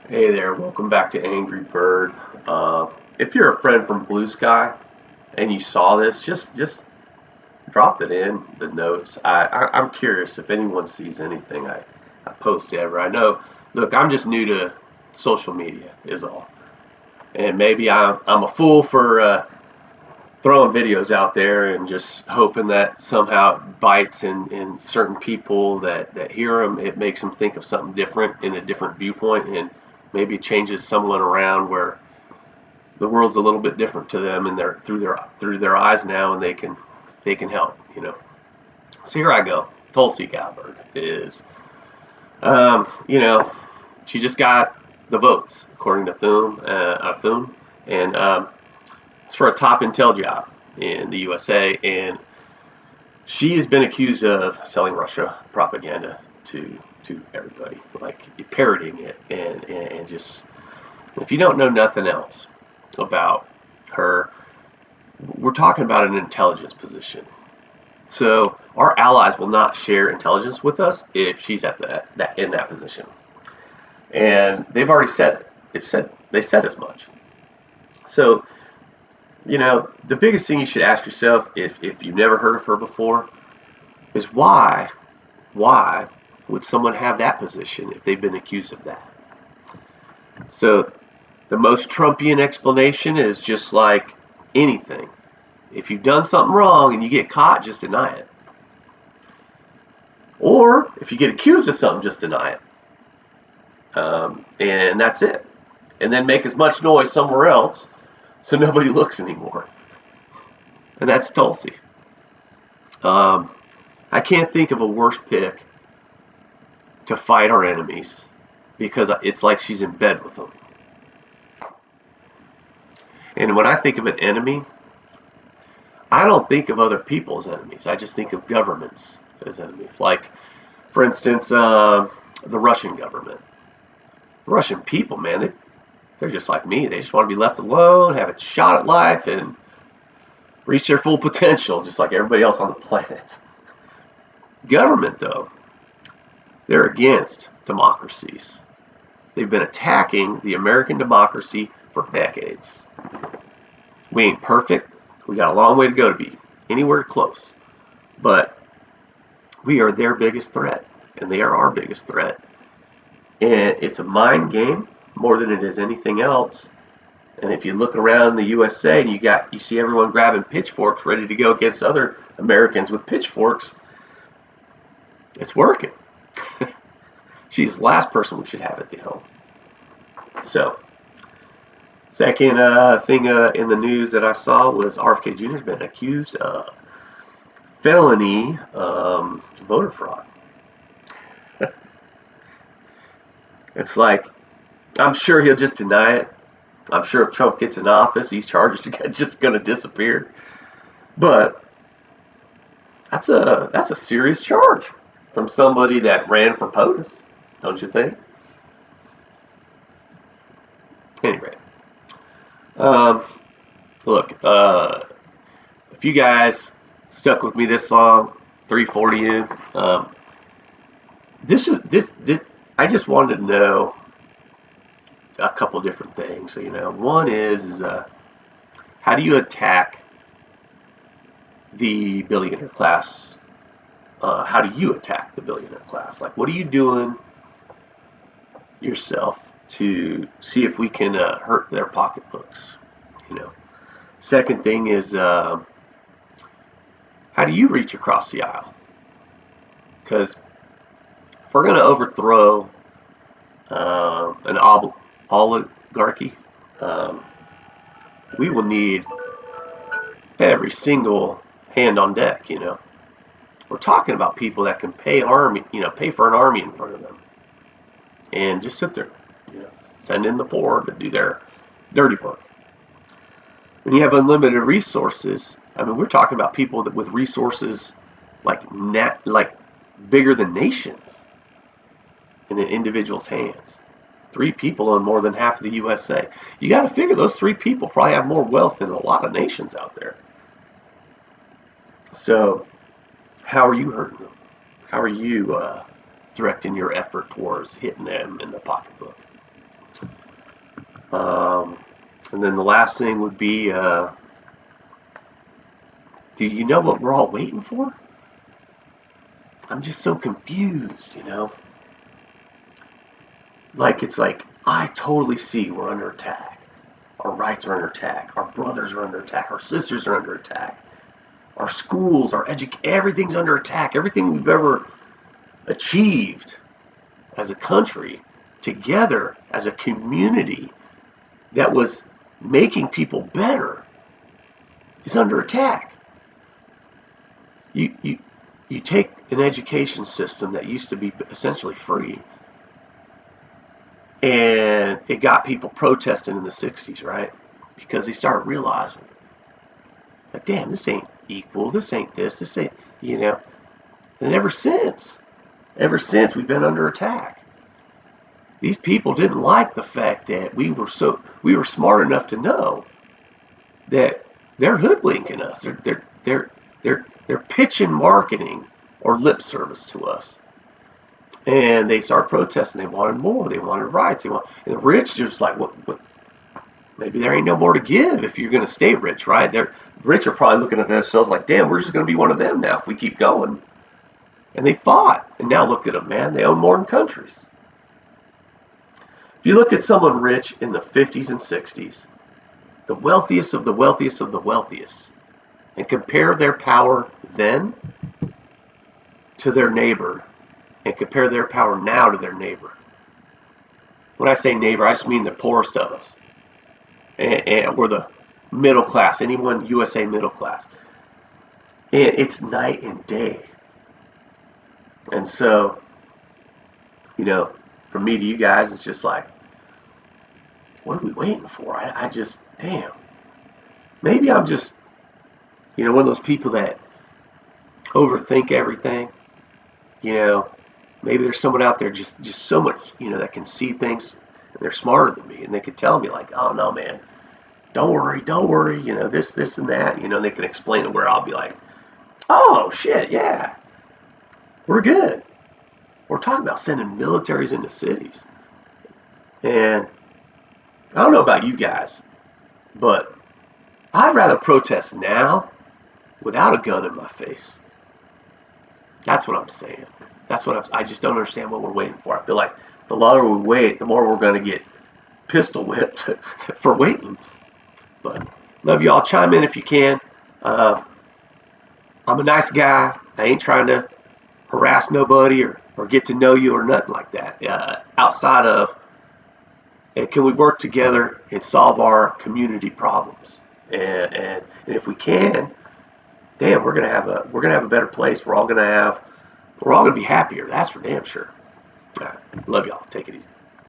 Hey there, welcome back to Angry Bird. If you're a friend from Blue Sky and you saw this, just drop it in the notes. I'm curious if anyone sees anything I post ever. I know, look, I'm just new to social media, is all. And maybe I'm a fool for throwing videos out there and just hoping that somehow it bites in certain people that hear them. It makes them think of something different in a different viewpoint, and maybe it changes someone around where the world's a little bit different to them and they're through their eyes now, and they can help. So here I go. Tulsi Gabbard is, um, you know, she just got the votes according to Thune, and it's for a top intel job in the USA, and she has been accused of selling Russia propaganda to everybody, like parroting it, and just, if you don't know nothing else about her, we're talking about an intelligence position. So our allies will not share intelligence with us if she's at that in that position, and they've already said it. They said as much. So the biggest thing you should ask yourself, if you've never heard of her before, is why would someone have that position if they've been accused of that? So the most Trumpian explanation is just like anything. If you've done something wrong and you get caught, just deny it. Or if you get accused of something, just deny it. And that's it. And then make as much noise somewhere else so nobody looks anymore. And that's Tulsi. Um, I can't think of a worse pick to fight our enemies, because it's like she's in bed with them. And when I think of an enemy, I don't think of other people as enemies. I just think of governments as enemies. Like, for instance, the Russian government. The Russian people, man, they're just like me. They just want to be left alone, have a shot at life, and reach their full potential, just like everybody else on the planet. Government, though, they're against democracies. They've been attacking the American democracy for decades. We ain't perfect. We got a long way to go to be anywhere close. But we are their biggest threat, and they are our biggest threat. And it's a mind game more than it is anything else. And if you look around the USA and you see everyone grabbing pitchforks ready to go against other Americans with pitchforks, it's working. She's the last person we should have at the helm. So, second thing in the news that I saw was RFK Jr.'s been accused of felony voter fraud. It's like, I'm sure he'll just deny it. I'm sure if Trump gets in office, these charges are just going to disappear. But that's a serious charge from somebody that ran for POTUS, don't you think? Anyway, um, look, if you guys stuck with me this long, 340 in, this. I just wanted to know a couple different things. So, one is how do you attack the billionaire class? How do you attack the billionaire class? Like, what are you doing yourself to see if we can hurt their pocketbooks? You know. Second thing is, how do you reach across the aisle? Because if we're going to overthrow an oligarchy, um, we will need every single hand on deck. We're talking about people that can pay for an army in front of them, and just sit there, send in the poor to do their dirty work. When you have unlimited resources, I mean, we're talking about people that with resources like bigger than nations in an individual's hands. 3 people own more than half of the USA. You got to figure those 3 people probably have more wealth than a lot of nations out there. So, how are you hurting them? How are you directing your effort towards hitting them in the pocketbook? Um, and then the last thing would be, do you know what we're all waiting for? I'm just so confused, you know? Like, it's like, I totally see we're under attack. Our rights are under attack. Our brothers are under attack. Our sisters are under attack. Our schools, everything's under attack. Everything we've ever achieved as a country, together as a community that was making people better, is under attack. You take an education system that used to be essentially free, and it got people protesting in the 60s, right? Because they started realizing, like, damn, this ain't equal, this ain't this ain't, you know. And ever since we've been under attack. These people didn't like the fact that we were smart enough to know that they're hoodwinking us. They're pitching marketing or lip service to us. And they started protesting. They wanted more. They wanted rights. And the rich just like, what? Maybe there ain't no more to give if you're going to stay rich, right? They're rich are probably looking at themselves like, damn, we're just going to be one of them now if we keep going. And they fought. And now look at them, man. They own more than countries. If you look at someone rich in the 50s and 60s, the wealthiest of the wealthiest of the wealthiest, and compare their power then to their neighbor, and compare their power now to their neighbor. When I say neighbor, I just mean the poorest of us, or the middle class, anyone USA middle class. And it's night and day. And so, you know, from me to you guys, it's just like, what are we waiting for? I just, damn. Maybe I'm just, one of those people that overthink everything. You know, maybe there's someone out there just so much, that can see things, and they're smarter than me, and they can tell me like, oh no, man, don't worry, this and that, and they can explain it where I'll be like, oh shit, yeah, we're good. We're talking about sending militaries into cities. And I don't know about you guys, but I'd rather protest now without a gun in my face. That's what I'm saying. I just don't understand what we're waiting for. I feel like the longer we wait, the more we're going to get pistol whipped for waiting. But love y'all. Chime in if you can. I'm a nice guy. I ain't trying to harass nobody or get to know you or nothing like that. Outside of, can we work together and solve our community problems? And if we can, damn, we're gonna have a better place. We're all gonna be happier. That's for damn sure. All right, love y'all. Take it easy.